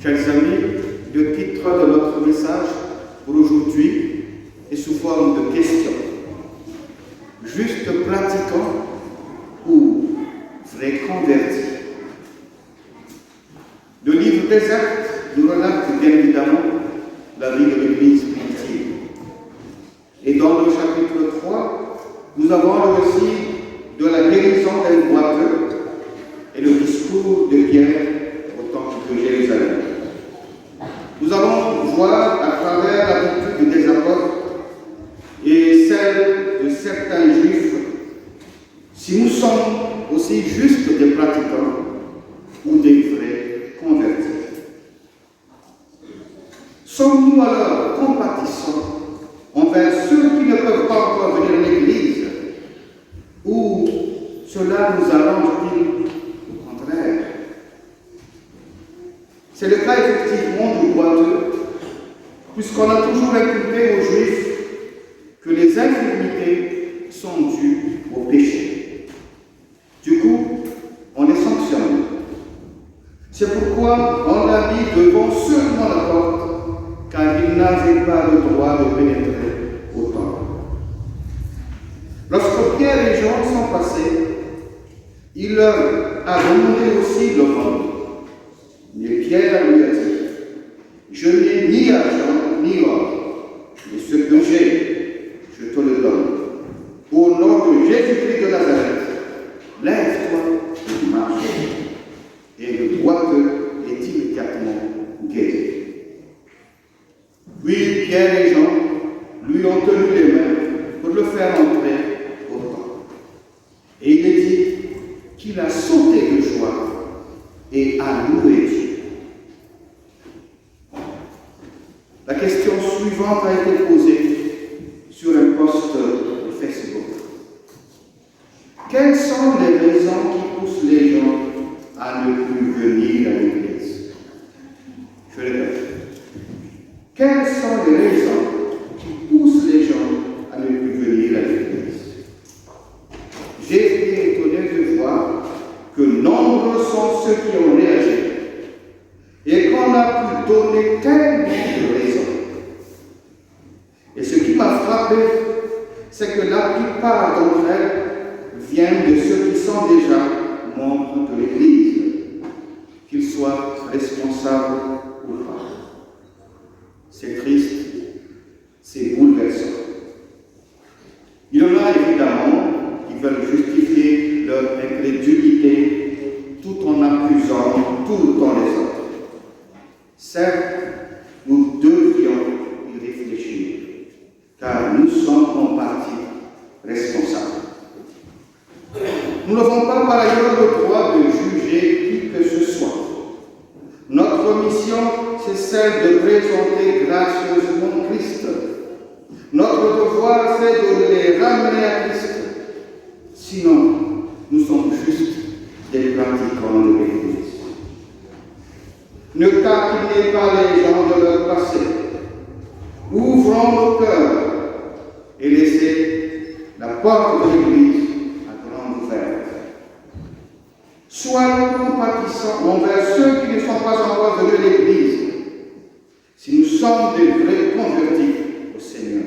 Chers amis, le titre de notre message pour aujourd'hui est sous forme de question. Juste pratiquant ou vrai converti? Le livre des Actes nous relate bien évidemment la vie de l'Église primitive. Et dans le chapitre 3, nous avons le récit de la guérison d'un boiteux et le discours de Pierre au temple de Jérusalem. Nous allons voir à travers l'attitude des apôtres et celle de certains juifs si nous sommes aussi juste des pratiquants ou des vrais convertis. Sommes-nous alors compatissants envers ceux qui ne peuvent pas encore venir à l'Église, ou cela nous arrange-t-il au contraire? C'est le cas effectivement du boiteux, puisqu'on a toujours inculqué aux Juifs que les infirmités sont dues au péché. Du coup, on les sanctionne. C'est pourquoi on l'a mis devant seulement la porte, car il n'avait pas le droit de pénétrer au temple. Lorsque Pierre et Jean sont passés, il leur a demandé aussi le vent. Mais Pierre lui a dit: je n'ai ni argent ni or, mais ce que j'ai, je te le donne. Au nom de Jésus-Christ de Nazareth, lève-toi et marche. Et le boiteux est immédiatement guéri. Puis Pierre et Jean lui ont tenu les mains pour le faire entrer au temple. Et il est dit qu'il a sauté de joie et a loué Dieu. La question suivante a été posée sur un post de Facebook. Quelles sont les raisons qui poussent les gens à ne plus venir à l'Église? Je répète. Quelles sont les raisons qui poussent les gens à ne plus venir à l'Église? J'ai été étonné de voir que nombreux sont ceux qui ont réagi et qu'on a pu donner tellement de raisons. Et ce qui m'a frappé, c'est que la plupart d'entre elles viennent de ceux qui sont déjà membres de l'Église, qu'ils soient responsables ou pas. C'est triste, c'est bouleversant. Il y en a évidemment qui veulent justifier leur incrédulité tout en accusant tout le temps les autres. Certes, nous devions y réfléchir, car nous sommes en partie responsables. Nous n'avons pas par ailleurs le droit de juger qui que ce soit. Notre mission, c'est celle de présenter gracieusement Christ. Notre devoir, c'est de les ramener à Christ. Sinon, nous sommes juste des pratiquants de l'Église. Ne taquinez pas les gens de leur passé. Ouvrons nos cœurs et laissez la porte de l'Église à grande ouverte. Soyons compatissants envers ceux qui ne sont pas encore venus à l'Église, si nous sommes des vrais convertis au Seigneur.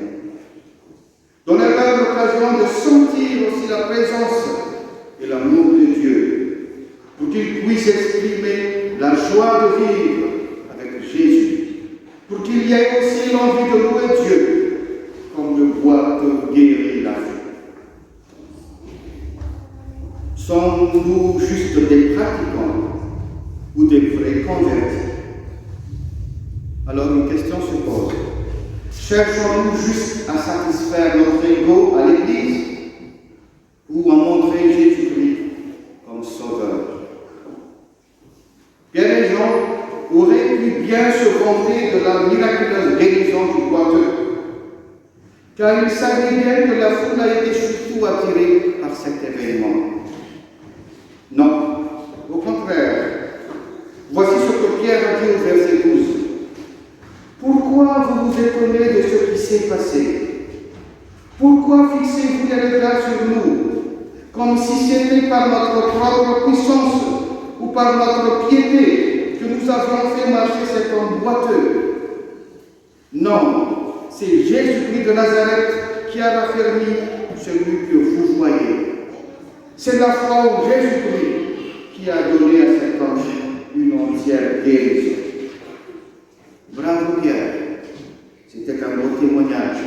Donnez-leur l'occasion de sentir aussi la présence et l'amour de Dieu, pour qu'ils puissent exprimer la joie de vivre avec Jésus, pour qu'il y ait aussi l'envie de louer Dieu, comme le boiteux guérit la vie. Sommes-nous juste des pratiquants ou des vrais convertis? Alors une question se pose. Cherchons-nous juste à satisfaire notre ego à l'Église ou à montrer Jésus-Christ comme sauveur? Pierre et Jean auraient pu bien se vanter de la miraculeuse guérison du boiteux, car ils savaient bien que la foule a été surtout attirée par cet événement. Non, au contraire. Voici ce que Pierre a dit au verset 12. Pourquoi vous vous étonnez de ce qui s'est passé? Pourquoi fixez-vous les regards sur nous, comme si c'était par notre propre puissance ou par notre piété que nous nous avions fait marcher cet homme boiteux. Non, c'est Jésus-Christ de Nazareth qui a raffermi celui que vous voyez. C'est la foi en Jésus-Christ qui a donné à cet homme une entière guérison. Bravo Pierre, c'était un beau témoignage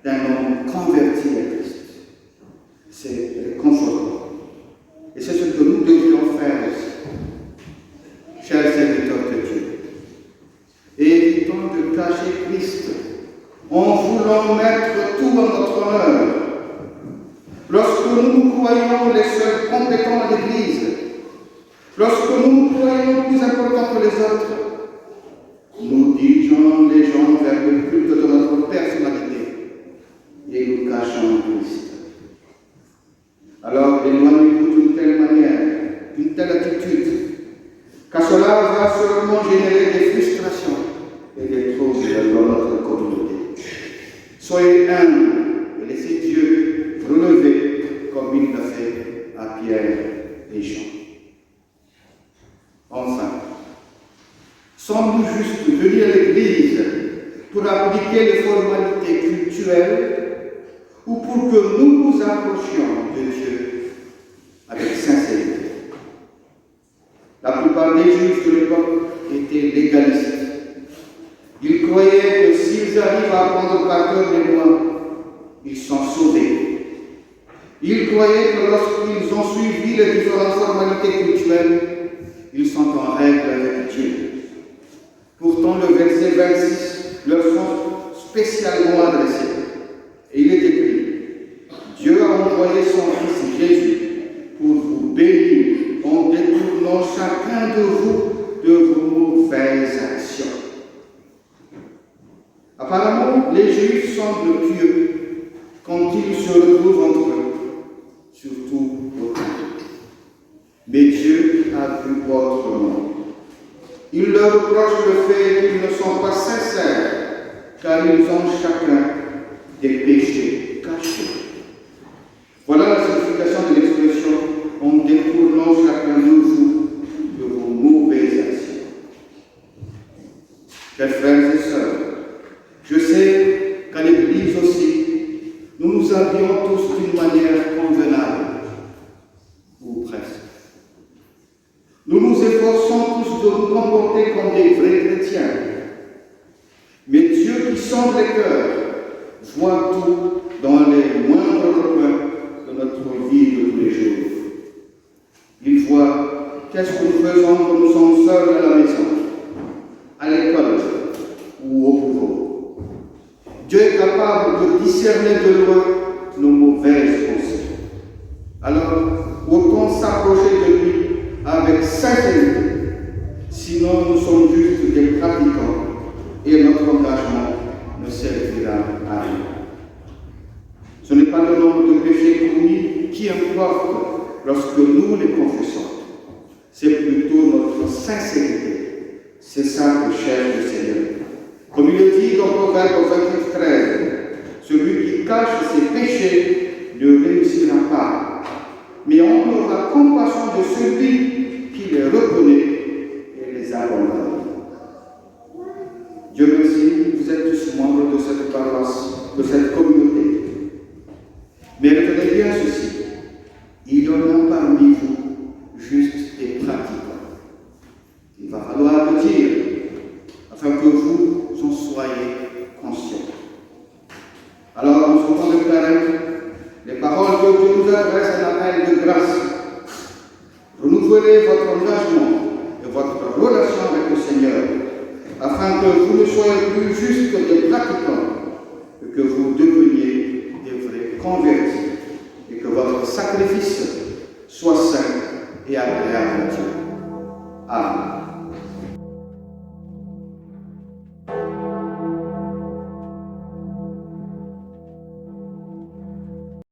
d'un homme converti à Christ. C'est réconfortant. Et c'est ce que nous devrions faire aussi, chers serviteurs de Dieu. Et évitons de cacher Christ en voulant mettre tout en notre honneur. Lorsque nous croyons les seuls compétents à l'Église, lorsque nous croyons plus importants que les autres, nous dirigeons les gens vers le culte de notre personnalité et nous cachons Christ. Alors, éloignez-vous d'une telle manière, d'une telle attitude, car cela va seulement générer des frustrations et des troubles dans notre communauté. Soyez humbles et laissez Dieu relever comme il l'a fait à Pierre et Jean. Enfin, sommes-nous juste venir à l'Église pour appliquer les formalités culturelles ou pour que nous nous approchions de Dieu avec sincérité? La plupart des Juifs de l'époque étaient légalistes. Ils croyaient que s'ils arrivent à apprendre par cœur les lois, ils sont sauvés. Ils croyaient que lorsqu'ils ont suivi les différentes formalités culturelles, ils sont en règle avec Dieu. Pourtant, le verset 26 leur sont spécialement adressés. Et il est écrit: Dieu a envoyé son Fils Jésus pour vous bénir en détournant chacun de vous de vos mauvaises actions. Apparemment, les Juifs semblent pieux quand ils se retrouvent entre eux, surtout au temple. Mais Dieu a vu autrement. Il leur reproche le fait qu'ils ne sont pas sincères, car ils ont chacun des péchés cachés. Voilà la signification de l'expression « en détournant chacun de vous de vos mauvaises actions ». Chers frères et sœurs, je sais qu'à l'Église aussi, nous nous habillons tous d'une manière convenable, ou presque. Nous nous efforçons tous de nous comporter comme des vrais chrétiens. Mais Dieu qui sonde les cœurs voit tout dans les moindres recoins de notre vie de tous les jours. Il voit qu'est-ce que nous faisons quand nous sommes seuls à la maison, à l'école ou au boulot. Dieu est capable de discerner de loin nos mauvaises pensées. Alors, autant s'approcher de lui avec sincérité, sinon nous sommes juste des pratiquants et notre engagement ne servira à rien. Ce n'est pas le nombre de péchés commis qui importe lorsque nous les confessons, c'est plutôt notre sincérité. C'est ça que cherche le Seigneur. Comme il le dit dans Proverbe 28:13, celui qui cache ses péchés ne réussira pas, mais on aura compassion de celui qui les reconnaît et les abandonne. Dieu merci, vous êtes tous membres de cette paroisse, de cette communauté. Mais retenez bien ceci, il y en a parmi vous juste des pratiquants. Il va falloir le dire, afin que vous en soyez conscients. Alors, en ce temps de carême, les paroles que Dieu nous adresse un appel de grâce. Renouvelez votre engagement et votre relation avec le Seigneur, afin que vous ne soyez plus juste des pratiquants, mais que vous deveniez des vrais convertis, et que votre sacrifice soit saint et agréable à Dieu. Amen.